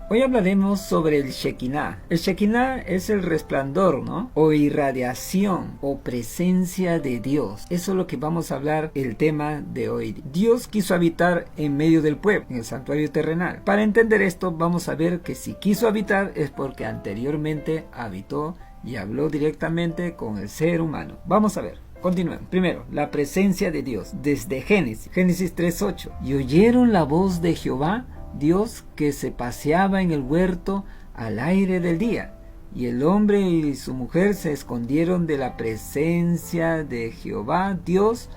Hoy hablaremos sobre el Shekinah. El Shekinah es el resplandor, ¿no? O irradiación o presencia de Dios. Eso es lo que vamos a hablar, el tema de hoy. Dios quiso habitar en medio del pueblo, en el santuario terrenal. Para entender esto, vamos a ver que si quiso habitar es porque anteriormente habitó y habló directamente con el ser humano. Vamos a ver. Continuemos. Primero, la presencia de Dios. Desde Génesis 3:8. Y oyeron la voz de Jehová, Dios, que se paseaba en el huerto al aire del día. Y el hombre y su mujer se escondieron de la presencia de Jehová, Dios,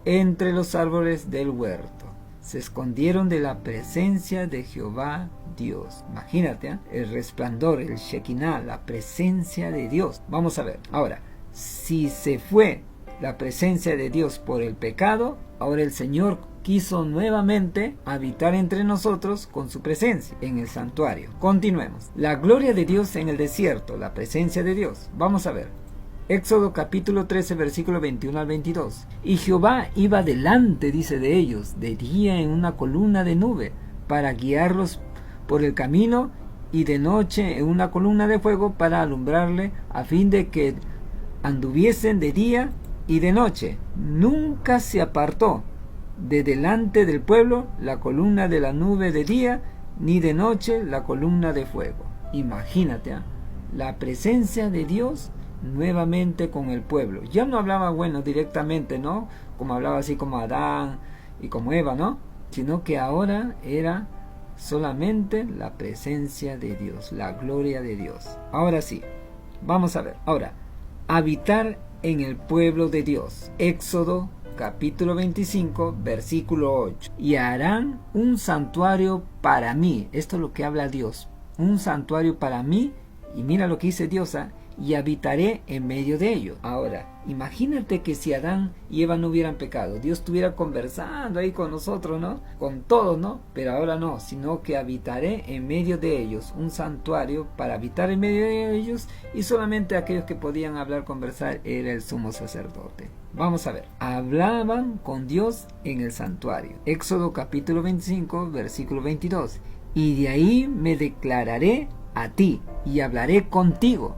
entre los árboles del huerto. Se escondieron de la presencia de Jehová, Dios. Imagínate, el resplandor, el Shekinah, la presencia de Dios. Vamos a ver. Ahora, si se fue la presencia de Dios por el pecado, ahora el Señor quiso nuevamente habitar entre nosotros con su presencia en el santuario. Continuemos. La gloria de Dios en el desierto, la presencia de Dios. Vamos a ver. Éxodo capítulo 13, versículo 21 al 22. Y Jehová iba delante, dice, de ellos, de día en una columna de nube, para guiarlos por el camino, y de noche en una columna de fuego para alumbrarle, a fin de que anduviesen de día y de noche. Nunca se apartó de delante del pueblo la columna de la nube de día, ni de noche la columna de fuego. Imagínate, la presencia de Dios nuevamente con el pueblo. Ya no hablaba, directamente, ¿no? Como hablaba así como Adán y como Eva, ¿no? Sino que ahora era solamente la presencia de Dios, la gloria de Dios. Ahora sí, vamos a ver. Ahora, habitar en el pueblo de Dios. Éxodo capítulo 25, versículo 8. Y harán un santuario para mí. Esto es lo que habla Dios. Un santuario para mí. Y mira lo que dice Dios, y habitaré en medio de ellos. Ahora, imagínate que si Adán y Eva no hubieran pecado, Dios estuviera conversando ahí con nosotros, ¿no? Con todos, ¿no? Pero ahora no, sino que habitaré en medio de ellos. Un santuario para habitar en medio de ellos, y solamente aquellos que podían hablar, conversar, era el sumo sacerdote. Vamos a ver. Hablaban con Dios en el santuario. Éxodo capítulo 25, versículo 22. Y de ahí me declararé a ti, y hablaré contigo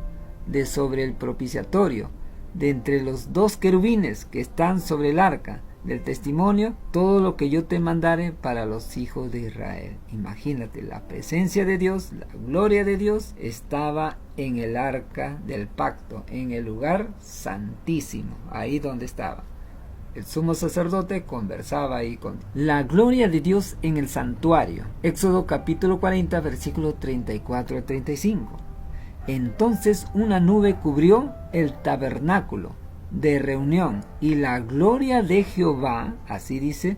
de sobre el propiciatorio, de entre los dos querubines que están sobre el arca del testimonio, todo lo que yo te mandare para los hijos de Israel. Imagínate, la presencia de Dios, la gloria de Dios estaba en el arca del pacto, en el lugar santísimo, ahí donde estaba. El sumo sacerdote conversaba ahí con la gloria de Dios en el santuario. Éxodo capítulo 40, versículo 34 al 35. Entonces una nube cubrió el tabernáculo de reunión, y la gloria de Jehová, así dice,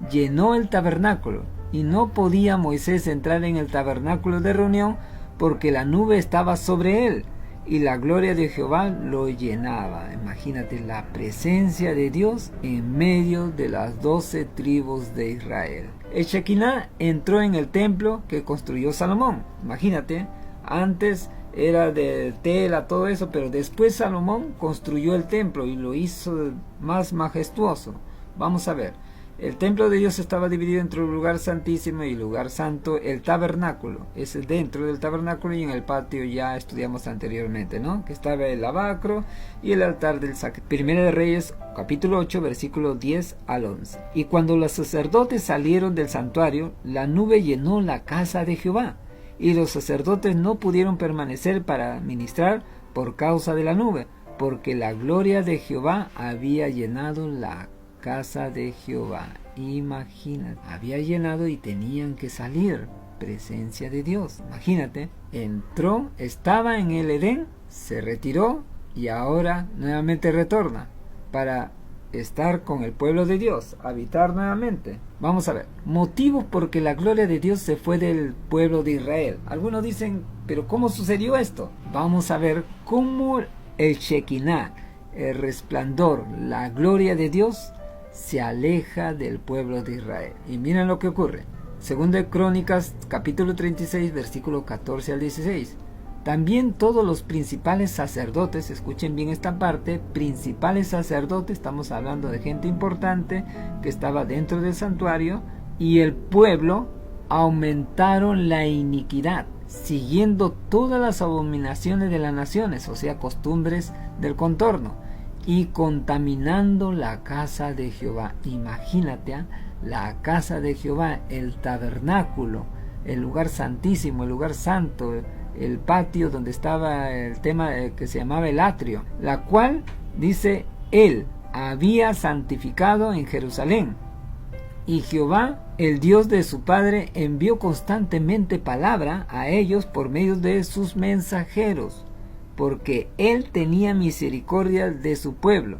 llenó el tabernáculo, y no podía Moisés entrar en el tabernáculo de reunión, porque la nube estaba sobre él, y la gloria de Jehová lo llenaba. Imagínate la presencia de Dios en medio de las 12 tribus de Israel. El Shekinah entró en el templo que construyó Salomón. Imagínate, antes era de tela, todo eso, pero después Salomón construyó el templo y lo hizo más majestuoso. Vamos a ver. El templo de Dios estaba dividido entre el lugar santísimo y el lugar santo, el tabernáculo. Es dentro del tabernáculo, y en el patio ya estudiamos anteriormente, ¿no? Que estaba el lavacro y el altar del sacrificio. Primera de Reyes, capítulo 8, versículo 10 al 11. Y cuando los sacerdotes salieron del santuario, la nube llenó la casa de Jehová, y los sacerdotes no pudieron permanecer para ministrar por causa de la nube, porque la gloria de Jehová había llenado la casa de Jehová. Imagínate, había llenado y tenían que salir. Presencia de Dios. Imagínate, entró, estaba en el Edén, se retiró y ahora nuevamente retorna para estar con el pueblo de Dios, habitar nuevamente. Vamos a ver, motivos porque la gloria de Dios se fue del pueblo de Israel. Algunos dicen, pero ¿cómo sucedió esto? Vamos a ver cómo el Shekinah, el resplandor, la gloria de Dios se aleja del pueblo de Israel. Y miren lo que ocurre. Segunda de Crónicas, capítulo 36, versículo 14 al 16. También todos los principales sacerdotes, escuchen bien esta parte, principales sacerdotes, estamos hablando de gente importante que estaba dentro del santuario, y el pueblo aumentaron la iniquidad, siguiendo todas las abominaciones de las naciones, o sea, costumbres del contorno, y contaminando la casa de Jehová. Imagínate, la casa de Jehová, el tabernáculo, el lugar santísimo, el lugar santo, el patio donde estaba el tema que se llamaba el atrio, la cual, dice, él había santificado en Jerusalén. Y Jehová, el Dios de su padre, envió constantemente palabra a ellos por medio de sus mensajeros, porque él tenía misericordia de su pueblo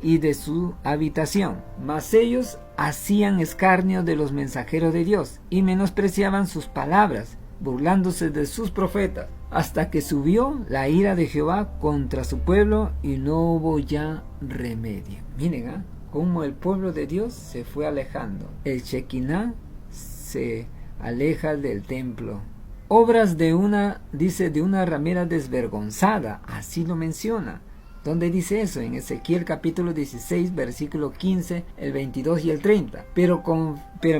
y de su habitación. Mas ellos hacían escarnio de los mensajeros de Dios y menospreciaban sus palabras, burlándose de sus profetas, hasta que subió la ira de Jehová contra su pueblo y no hubo ya remedio. Miren, cómo el pueblo de Dios se fue alejando. El Shekinah se aleja del templo. Obras de una, dice, de una ramera desvergonzada, así lo menciona. ¿Dónde dice eso? En Ezequiel capítulo 16, versículo 15, el 22 y el 30. Pero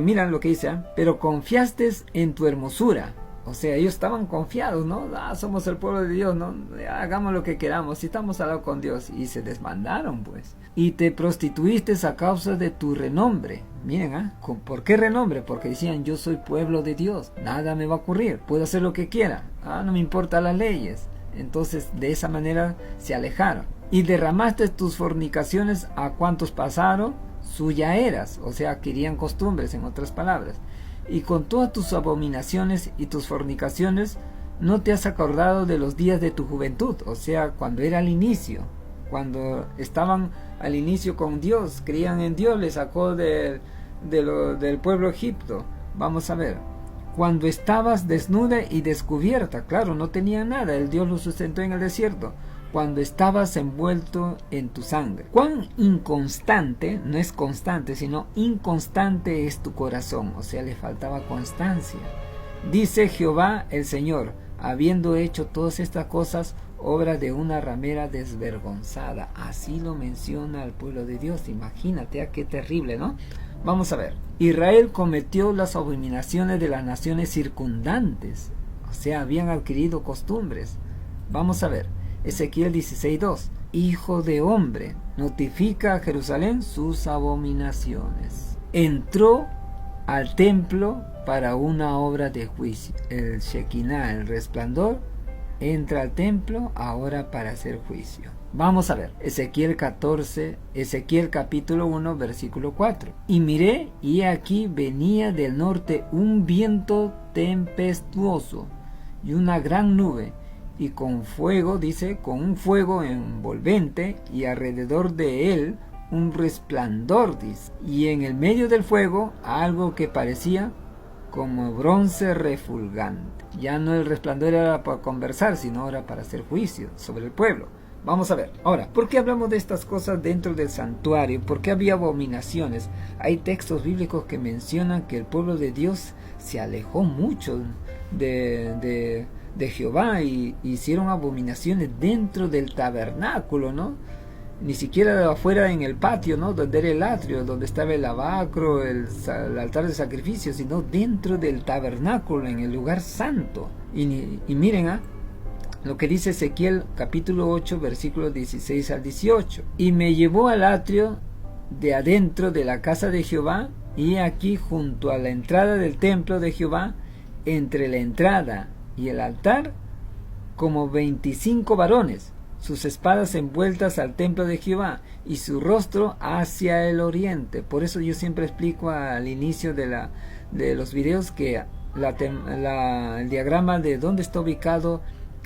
miran lo que dice, pero confiaste en tu hermosura. O sea, ellos estaban confiados, ¿no? Somos el pueblo de Dios, ¿no? Hagamos lo que queramos, si estamos al lado con Dios. Y se desmandaron, pues. Y te prostituiste a causa de tu renombre. Miren, ¿por qué renombre? Porque decían, yo soy pueblo de Dios, nada me va a ocurrir, puedo hacer lo que quiera, no me importan las leyes. Entonces, de esa manera se alejaron. Y derramaste tus fornicaciones a cuantos pasaron, suya eras, o sea, querían costumbres, en otras palabras. Y con todas tus abominaciones y tus fornicaciones, no te has acordado de los días de tu juventud, o sea, cuando era al inicio, cuando estaban al inicio con Dios, creían en Dios, les sacó del pueblo Egipto. Vamos a ver, cuando estabas desnuda y descubierta, claro, no tenía nada, el Dios los sustentó en el desierto. Cuando estabas envuelto en tu sangre. Cuán inconstante, no es constante, sino inconstante es tu corazón, o sea, le faltaba constancia. Dice Jehová el Señor, habiendo hecho todas estas cosas, obra de una ramera desvergonzada. Así lo menciona el pueblo de Dios. Imagínate, qué terrible, ¿no? Vamos a ver. Israel cometió las abominaciones de las naciones circundantes, o sea, habían adquirido costumbres. Vamos a ver. Ezequiel 16:2. Hijo de hombre, notifica a Jerusalén sus abominaciones. Entró al templo para una obra de juicio. El Shekinah, el resplandor, entra al templo ahora para hacer juicio. Vamos a ver, Ezequiel capítulo 1, versículo 4. Y miré, y aquí venía del norte un viento tempestuoso y una gran nube, y con fuego, dice, con un fuego envolvente, y alrededor de él un resplandor, dice, y en el medio del fuego algo que parecía como bronce refulgante. Ya no el resplandor era para conversar, sino era para hacer juicio sobre el pueblo. Vamos a ver. Ahora, ¿por qué hablamos de estas cosas dentro del santuario? ¿Por qué había abominaciones? Hay textos bíblicos que mencionan que el pueblo de Dios se alejó mucho de Jehová y hicieron abominaciones dentro del tabernáculo, ¿no? Ni siquiera afuera en el patio, ¿no? Donde era el atrio, donde estaba el lavacro, el altar de sacrificio, sino dentro del tabernáculo, en el lugar santo. Y miren, lo que dice Ezequiel capítulo 8, versículos 16 al 18. Y me llevó al atrio de adentro de la casa de Jehová, y aquí junto a la entrada del templo de Jehová, entre la entrada y el altar, como 25 varones, sus espadas envueltas al templo de Jehová, y su rostro hacia el oriente. Por eso yo siempre explico al inicio de los videos que el diagrama de dónde está ubicado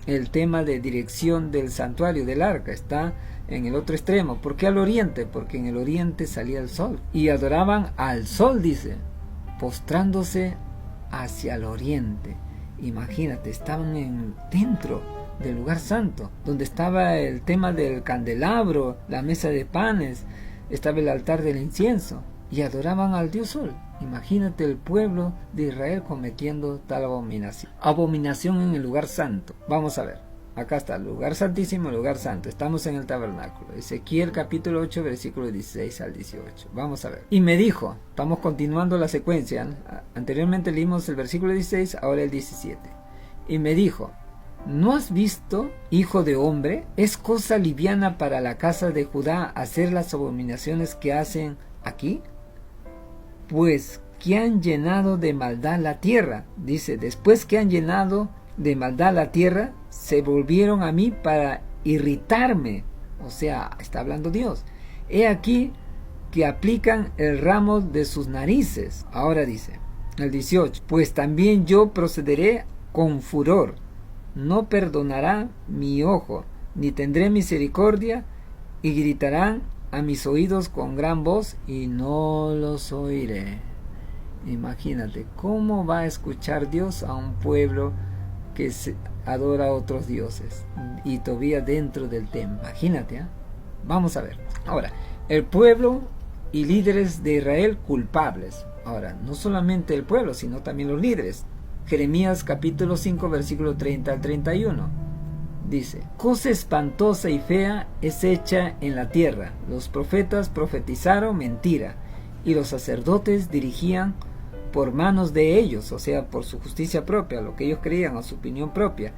el tema de dirección del santuario del arca está en el otro extremo. ¿Por qué al oriente? Porque en el oriente salía el sol, y adoraban al sol, dice, postrándose hacia el oriente. Imagínate, estaban dentro del lugar santo, donde estaba el tema del candelabro, la mesa de panes, estaba el altar del incienso, y adoraban al Dios Sol. Imagínate el pueblo de Israel cometiendo tal abominación. Abominación en el lugar santo. Vamos a ver. Acá está, lugar santísimo, lugar santo. Estamos en el tabernáculo. Ezequiel capítulo 8, versículo 16 al 18. Vamos a ver. Y me dijo, estamos continuando la secuencia. Anteriormente leímos el versículo 16, ahora el 17. Y me dijo, ¿no has visto, hijo de hombre? Es cosa liviana para la casa de Judá hacer las abominaciones que hacen aquí. Pues que han llenado de maldad la tierra. Dice, después que han llenado de maldad la tierra, se volvieron a mí para irritarme. O sea, está hablando Dios. He aquí que aplican el ramo de sus narices. Ahora dice, el 18, pues también yo procederé con furor. No perdonará mi ojo, ni tendré misericordia, y gritarán a mis oídos con gran voz, y no los oiré. Imagínate, ¿cómo va a escuchar Dios a un pueblo que adora a otros dioses? Y todavía dentro del templo. Imagínate, ¿eh? Vamos a ver. Ahora, el pueblo y líderes de Israel culpables. Ahora, no solamente el pueblo, sino también los líderes. Jeremías capítulo 5, versículo 30 al 31. Dice, cosa espantosa y fea es hecha en la tierra. Los profetas profetizaron mentira, y los sacerdotes dirigían por manos de ellos, o sea, por su justicia propia, lo que ellos creían, o su opinión propia.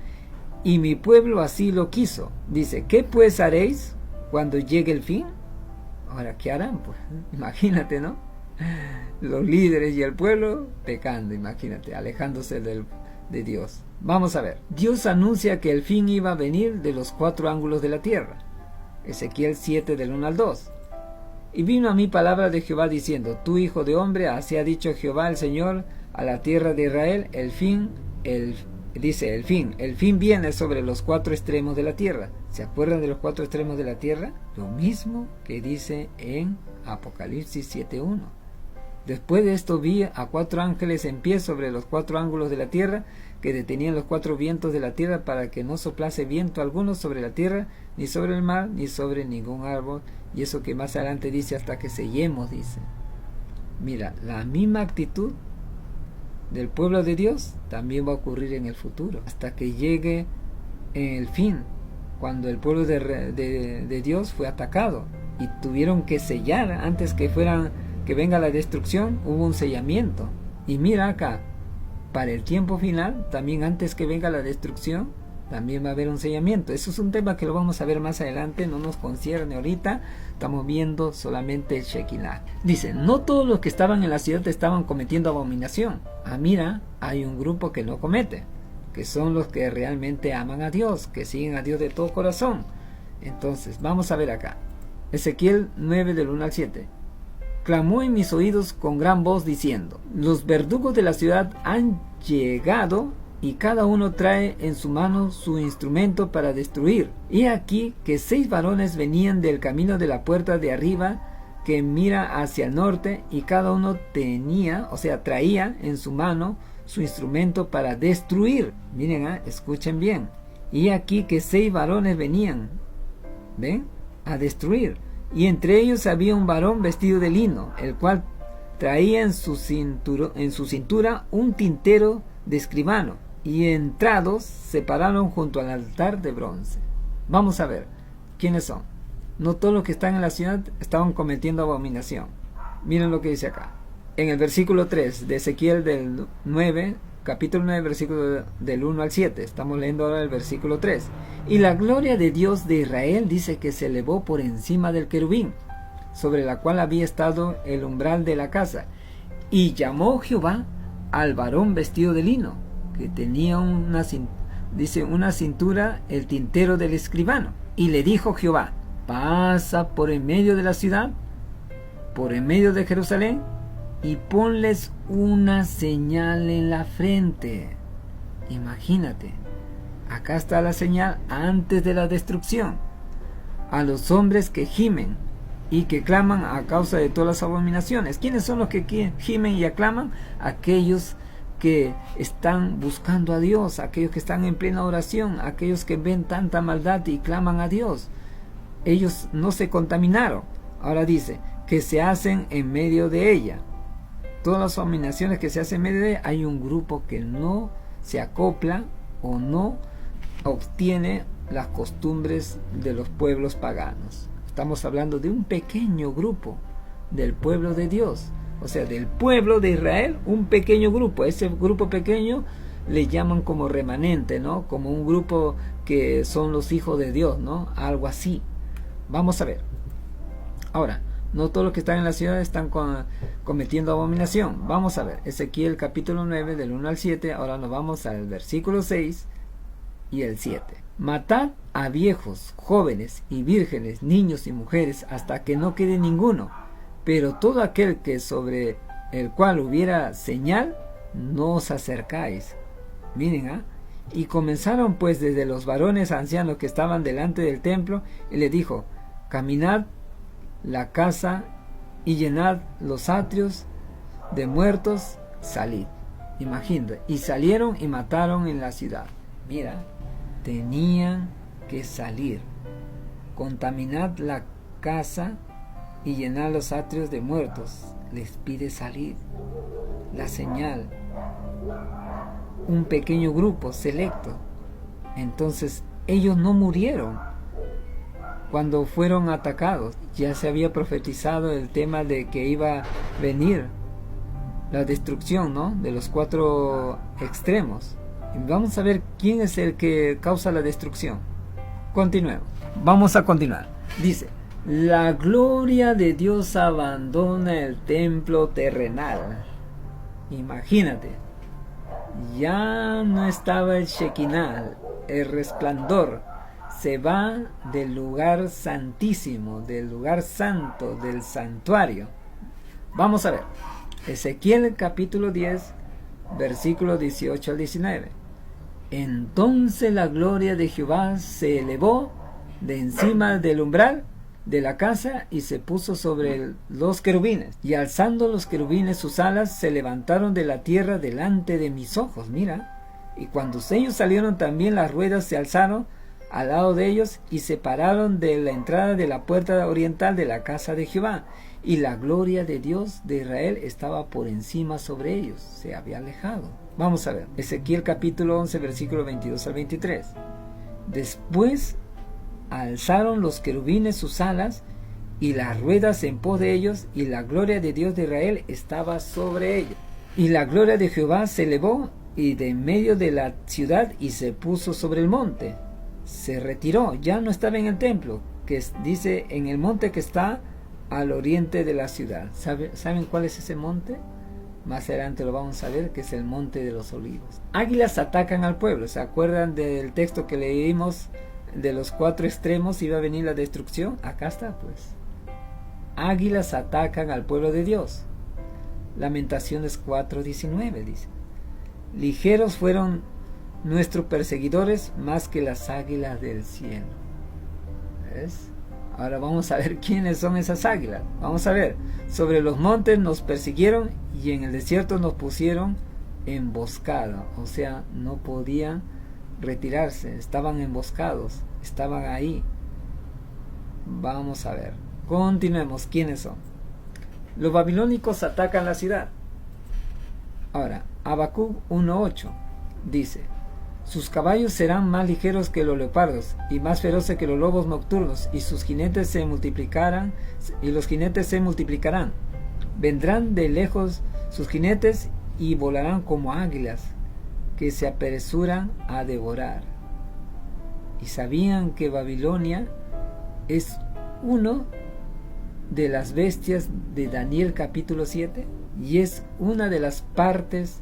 Y mi pueblo así lo quiso. Dice, ¿qué pues haréis cuando llegue el fin? Ahora, ¿qué harán? Pues imagínate, ¿no? Los líderes y el pueblo pecando, imagínate, alejándose de Dios. Vamos a ver. Dios anuncia que el fin iba a venir de los 4 ángulos de la tierra. Ezequiel 7 del 1 al 2. Y vino a mí palabra de Jehová diciendo, tú hijo de hombre, así ha dicho Jehová el Señor a la tierra de Israel, el fin viene sobre los 4 extremos de la tierra. ¿Se acuerdan de los 4 extremos de la tierra? Lo mismo que dice en Apocalipsis 7:1. Después de esto vi a 4 ángeles en pie sobre los 4 ángulos de la tierra, que detenían los 4 vientos de la tierra para que no soplase viento alguno sobre la tierra, ni sobre el mar, ni sobre ningún árbol. Y eso que más adelante dice, hasta que sellemos, dice. Mira, la misma actitud del pueblo de Dios también va a ocurrir en el futuro, hasta que llegue el fin, cuando el pueblo de Dios fue atacado y tuvieron que sellar antes que venga la destrucción. Hubo un sellamiento. Y mira acá, para el tiempo final, también antes que venga la destrucción, también va a haber un sellamiento. Eso es un tema que lo vamos a ver más adelante, no nos concierne ahorita, estamos viendo solamente el Shekinah. Dice, no todos los que estaban en la ciudad estaban cometiendo abominación. Mira, hay un grupo que no comete, que son los que realmente aman a Dios, que siguen a Dios de todo corazón. Entonces, vamos a ver acá. Ezequiel 9 del 1 al 7. Clamó en mis oídos con gran voz diciendo, los verdugos de la ciudad han llegado, y cada uno trae en su mano su instrumento para destruir. Y aquí que 6 varones venían del camino de la puerta de arriba, que mira hacia el norte, y cada uno traía en su mano su instrumento para destruir. Miren, escuchen bien. Y aquí que 6 varones venían, ¿ven?, a destruir. Y entre ellos había un varón vestido de lino, el cual traía en su cintura un tintero de escribano. Y entrados se pararon junto al altar de bronce. Vamos a ver, ¿quiénes son? No todos los que están en la ciudad estaban cometiendo abominación. Miren lo que dice acá. En el versículo 3 de Ezequiel del 9, capítulo 9, versículo del 1 al 7. Estamos leyendo ahora el versículo 3. Y la gloria de Dios de Israel dice que se elevó por encima del querubín, sobre la cual había estado el umbral de la casa. Y llamó Jehová al varón vestido de lino, que tenía una cintura, el tintero del escribano. Y le dijo Jehová, pasa por en medio de la ciudad, por en medio de Jerusalén, y ponles una señal en la frente. Imagínate, acá está la señal antes de la destrucción. A los hombres que gimen y que claman a causa de todas las abominaciones. ¿Quiénes son los que gimen y aclaman? Aquellos que están buscando a Dios, aquellos que están en plena oración, aquellos que ven tanta maldad y claman a Dios. Ellos no se contaminaron. Ahora dice, que se hacen en medio de ella. Todas las abominaciones que se hacen en medio de ella, hay un grupo que no se acopla o no obtiene las costumbres de los pueblos paganos. Estamos hablando de un pequeño grupo del pueblo de Dios, o sea, del pueblo de Israel, un pequeño grupo. Ese grupo pequeño le llaman como remanente, ¿no? Como un grupo que son los hijos de Dios, ¿no? Algo así. Vamos a ver. Ahora, no todos los que están en la ciudad están cometiendo abominación. Vamos a ver. Ezequiel capítulo 9 del 1 al 7. Ahora nos vamos al versículo 6 y el 7. Matad a viejos, jóvenes y vírgenes, niños y mujeres, hasta que no quede ninguno. Pero todo aquel que sobre el cual hubiera señal, no os acercáis. Miren, Y comenzaron pues desde los varones ancianos que estaban delante del templo, y le dijo: caminad la casa y llenad los atrios de muertos, salid. Imagínate. Y salieron y mataron en la ciudad. Mira, tenían que salir. Contaminad la casa y llenad los atrios de muertos. Les pide salir. La señal. Un pequeño grupo selecto. Entonces ellos no murieron cuando fueron atacados. Ya se había profetizado el tema de que iba a venir la destrucción, ¿no? De los 4 extremos. Y vamos a ver quién es el que causa la destrucción. Continuemos. Vamos a continuar. Dice: la gloria de Dios abandona el templo terrenal. Imagínate. Ya no estaba el Shekinah, el resplandor. Se va del lugar santísimo, del lugar santo, del santuario. Vamos a ver. Ezequiel capítulo 10, versículos 18 al 19. Entonces la gloria de Jehová se elevó de encima del umbral de la casa y se puso sobre los querubines. Y alzando los querubines sus alas, se levantaron de la tierra delante de mis ojos. Mira. Y cuando ellos salieron, también las ruedas se alzaron al lado de ellos y se pararon de la entrada de la puerta oriental de la casa de Jehová. Y la gloria de Dios de Israel estaba por encima sobre ellos. Se había alejado. Vamos a ver. Ezequiel capítulo 11, versículo 22 al 23. Después alzaron los querubines sus alas y las ruedas en pos de ellos, y la gloria de Dios de Israel estaba sobre ellos. Y la gloria de Jehová se elevó y de en medio de la ciudad y se puso sobre el monte. Se retiró, ya no estaba en el templo, que dice en el monte que está al oriente de la ciudad. ¿Saben cuál es ese monte? Más adelante lo vamos a ver, que es el monte de los olivos. Águilas atacan al pueblo. ¿Se acuerdan del texto que leímos de los 4 extremos? Iba a venir la destrucción. Acá está, pues. Águilas atacan al pueblo de Dios. Lamentaciones 4:19 dice: ligeros fueron nuestros perseguidores más que las águilas del cielo. ¿Ves? Ahora vamos a ver quiénes son esas águilas. Vamos a ver. Sobre los montes nos persiguieron y en el desierto nos pusieron emboscada. O sea, no podían retirarse. Estaban emboscados. Estaban ahí. Vamos a ver. Continuemos. ¿Quiénes son? Los babilónicos atacan la ciudad. Ahora, Habacuc 1:8 dice: sus caballos serán más ligeros que los leopardos y más feroces que los lobos nocturnos, y sus jinetes se multiplicarán, y los jinetes se multiplicarán. Vendrán de lejos sus jinetes y volarán como águilas que se apresuran a devorar. Y sabían que Babilonia es uno de las bestias de Daniel capítulo 7 y es una de las partes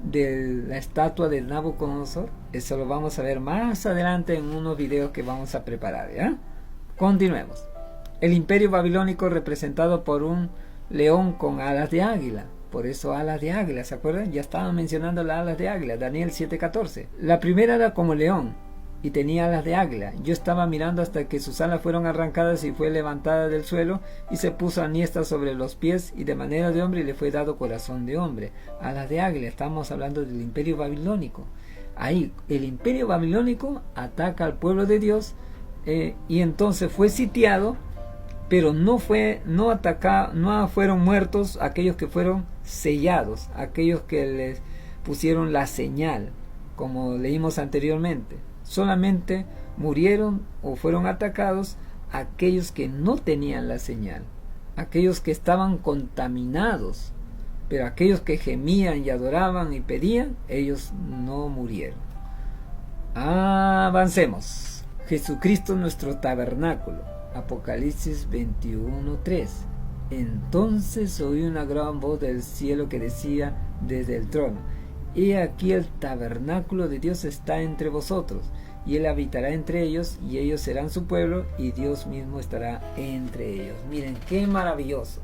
de la estatua de Nabucodonosor. Eso lo vamos a ver más adelante en unos videos que vamos a preparar, ¿ya? Continuemos. El imperio babilónico representado por un león con alas de águila. Por eso alas de águila, ¿se acuerdan? Ya estaban mencionando las alas de águila, Daniel 7:14. La primera era como león y tenía alas de águila. Yo estaba mirando hasta que sus alas fueron arrancadas y fue levantada del suelo y se puso aniesta sobre los pies y de manera de hombre y le fue dado corazón de hombre. Alas de águila, estamos hablando del imperio babilónico. Ahí el imperio babilónico ataca al pueblo de Dios y entonces fue sitiado, pero no fueron muertos aquellos que fueron sellados, aquellos que les pusieron la señal, como leímos anteriormente. Solamente murieron o fueron atacados aquellos que no tenían la señal, aquellos que estaban contaminados, pero aquellos que gemían y adoraban y pedían, ellos no murieron. Avancemos. Jesucristo nuestro tabernáculo. Apocalipsis 21:3. Entonces oí una gran voz del cielo que decía desde el trono: He aquí el tabernáculo de Dios está entre vosotros, y Él habitará entre ellos, y ellos serán su pueblo, y Dios mismo estará entre ellos. Miren, qué maravilloso.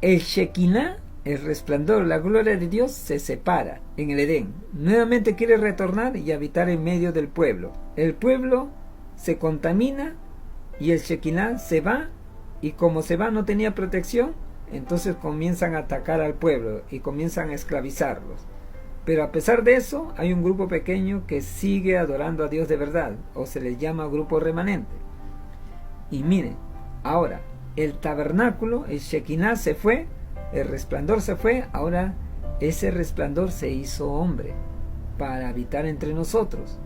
El Shekinah, el resplandor, la gloria de Dios, se separa en el Edén. Nuevamente quiere retornar y habitar en medio del pueblo. El pueblo se contamina y el Shekinah se va, y como se va no tenía protección, entonces comienzan a atacar al pueblo y comienzan a esclavizarlos. Pero a pesar de eso, hay un grupo pequeño que sigue adorando a Dios de verdad, o se le llama grupo remanente. Y miren, ahora, el tabernáculo, el Shekinah se fue, el resplandor se fue, ahora ese resplandor se hizo hombre para habitar entre nosotros.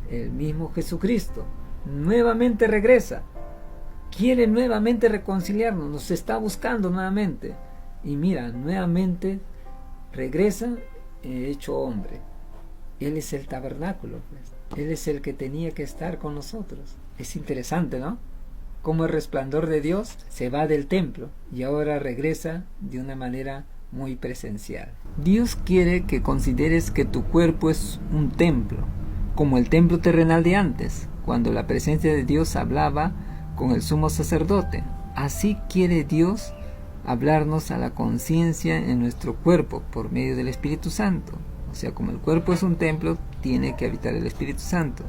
El mismo Jesucristo nuevamente regresa, quiere nuevamente reconciliarnos, nos está buscando nuevamente. Y mira, nuevamente regresa hecho hombre. Él es el tabernáculo, pues. Él es el que tenía que estar con nosotros. Es interesante, ¿no? Como el resplandor de Dios se va del templo y ahora regresa de una manera muy presencial. Dios quiere que consideres que tu cuerpo es un templo, como el templo terrenal de antes, cuando la presencia de Dios hablaba con el sumo sacerdote. Así quiere Dios hablarnos a la conciencia en nuestro cuerpo por medio del Espíritu Santo. O sea, como el cuerpo es un templo, tiene que habitar el Espíritu Santo.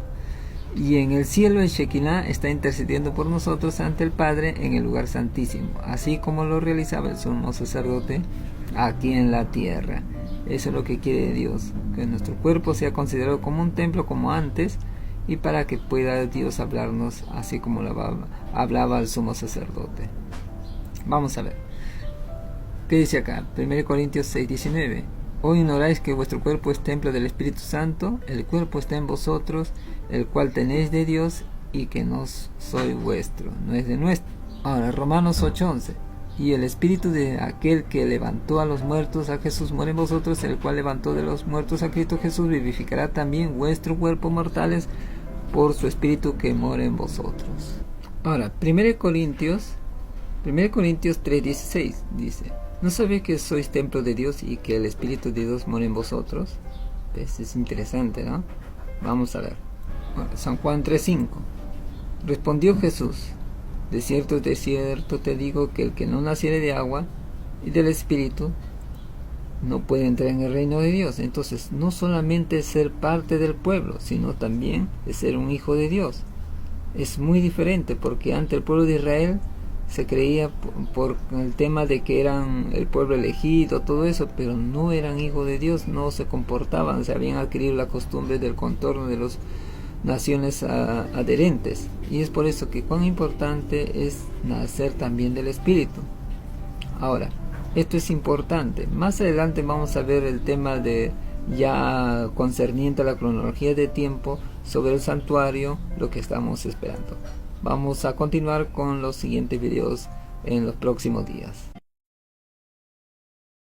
Y en el cielo el Shekinah está intercediendo por nosotros ante el Padre en el lugar santísimo, así como lo realizaba el sumo sacerdote aquí en la tierra. Eso es lo que quiere Dios, que nuestro cuerpo sea considerado como un templo como antes, y para que pueda Dios hablarnos así como lo hablaba el sumo sacerdote. Vamos a ver. ¿Qué dice acá? 1 Corintios 6:19. ¿O ignoráis que vuestro cuerpo es templo del Espíritu Santo? El cuerpo está en vosotros, el cual tenéis de Dios, y que no soy vuestro, no es de nuestro. Ahora, Romanos 8:11. Y el Espíritu de aquel que levantó a los muertos a Jesús mora en vosotros, el cual levantó de los muertos a Cristo Jesús, vivificará también vuestros cuerpos mortales por su Espíritu que mora en vosotros. Ahora, 1 Corintios 3:16 dice: ¿no sabéis que sois templo de Dios y que el Espíritu de Dios mora en vosotros? Pues es interesante, ¿no? Vamos a ver. Bueno, San Juan 3:5. Respondió Jesús: de cierto te digo que el que no naciere de agua y del Espíritu no puede entrar en el reino de Dios. Entonces, no solamente es ser parte del pueblo, sino también es ser un hijo de Dios. Es muy diferente, porque ante el pueblo de Israel se creía por el tema de que eran el pueblo elegido, todo eso, pero no eran hijos de Dios, no se comportaban, se habían adquirido la costumbre del contorno de las naciones adherentes. Y es por eso que cuán importante es nacer también del Espíritu. Ahora, esto es importante. Más adelante vamos a ver el tema de ya concerniente a la cronología de tiempo sobre el santuario, lo que estamos esperando. Vamos a continuar con los siguientes videos en los próximos días.